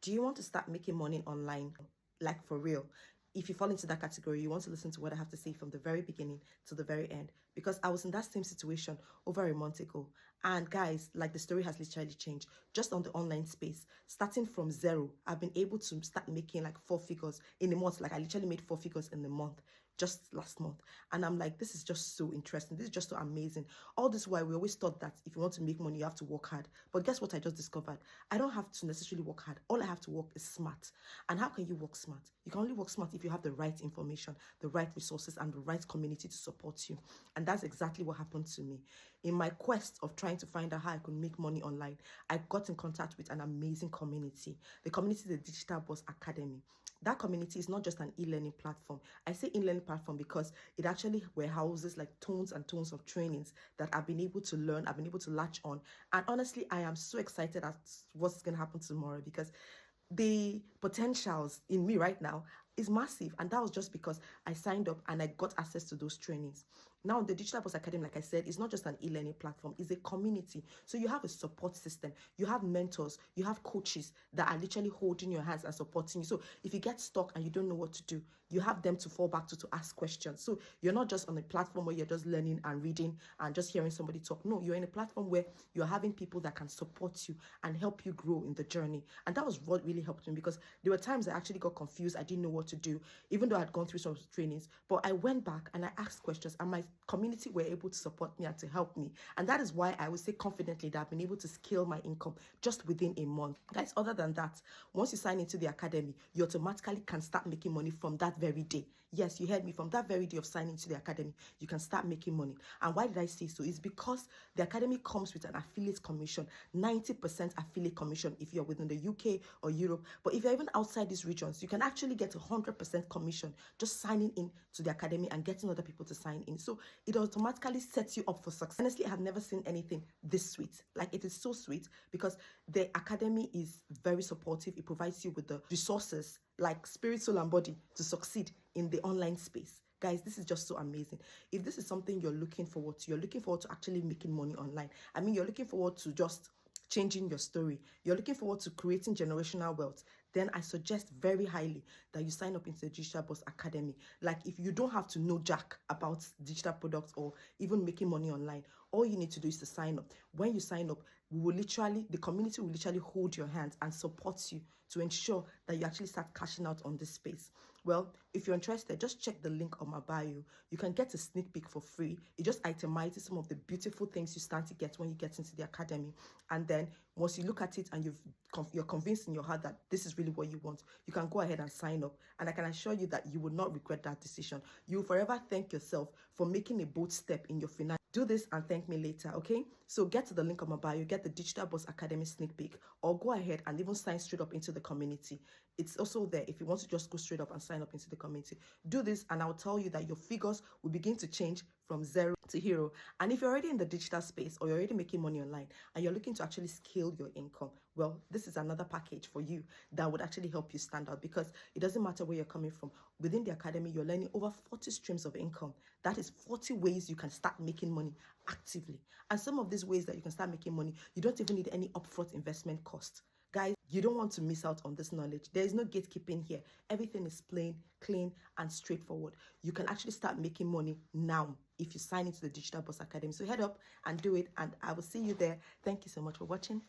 Do you want to start making money online, like for real? If you fall into that category, you want to listen to what I have to say from the very beginning to the very end, because I was in that same situation over a month ago. And guys, like, the story has literally changed just on the online space. Starting from zero, I've been able to start making like 4 figures in a month. Like, I literally made 4 figures in a month just last month. And I'm like, this is just so interesting. This is just so amazing. All this while, we always thought that if you want to make money, you have to work hard. But guess what I just discovered? I don't have to necessarily work hard. All I have to work is smart. And how can you work smart? You can only work smart if you have the right information, the right resources, and the right community to support you. And that's exactly what happened to me. In my quest of trying to find out how I could make money online, I got in contact with an amazing community. The community is the Digital Boss Academy. That community is not just an e-learning platform. I say e-learning platform because it actually warehouses like tons and tons of trainings that I've been able to learn, I've been able to latch on. And honestly, I am so excited at what's going to happen tomorrow, because the potentials in me right now is massive. And that was just because I signed up and I got access to those trainings. Now, the Digital Boss Academy, like I said, is not just an e-learning platform, it's a community. So you have a support system, you have mentors, you have coaches that are literally holding your hands and supporting you. So if you get stuck and you don't know what to do, you have them to fall back to ask questions. So you're not just on a platform where you're just learning and reading and just hearing somebody talk. No, you're in a platform where you're having people that can support you and help you grow in the journey. And that was what really helped me, because there were times I actually got confused. I didn't know what to do, even though I'd gone through some trainings. But I went back and I asked questions, and my community were able to support me and to help me. And that is why I would say confidently that I've been able to scale my income just within a month. Guys, other than that, once you sign into the academy, you automatically can start making money from that very day. Yes, you heard me. From that very day of signing into the academy, you can start making money. And why did I say so? It's because the academy comes with an affiliate commission, 90% affiliate commission if you're within the UK or Europe. But if you're even outside these regions, you can actually get 100% commission just signing in to the academy and getting other people to sign in. So it automatically sets you up for success. Honestly, I have never seen anything this sweet. Like, it is so sweet, because the academy is very supportive. It provides you with the resources, like spirit, soul, and body, to succeed in the online space. Guys, this is just so amazing. If this is something you're looking forward to, you're looking forward to actually making money online. I mean, you're looking forward to just changing your story, you're looking forward to creating generational wealth, then I suggest very highly that you sign up into the Digital Boss Academy. Like, if you don't have to know jack about digital products or even making money online, all you need to do is to sign up. When you sign up, the community will literally hold your hands and support you to ensure that you actually start cashing out on this space. Well, if you're interested, just check the link on my bio. You can get a sneak peek for free. It just itemizes some of the beautiful things you stand to get when you get into the academy. And then once you look at it and you're convinced in your heart that this is really what you want, you can go ahead and sign up. And I can assure you that you will not regret that decision. You will forever thank yourself for making a bold step in your finance. Do this and thank me later, okay? So get to the link on my bio, get the Digital Boss Academy sneak peek, or go ahead and even sign straight up into the community. It's also there if you want to just go straight up and sign up into the community. Do this and I'll tell you that your figures will begin to change from zero to hero. And if you're already in the digital space, or you're already making money online and you're looking to actually scale your income, well, this is another package for you that would actually help you stand out, because it doesn't matter where you're coming from. Within the academy, you're learning over 40 streams of income. That is 40 ways you can start making money actively. And some of these ways that you can start making money, you don't even need any upfront investment cost. Guys, you don't want to miss out on this knowledge. There is no gatekeeping here. Everything is plain, clean, and straightforward. You can actually start making money now if you sign into the Digital Boss Academy. So head up and do it, and I will see you there. Thank you so much for watching.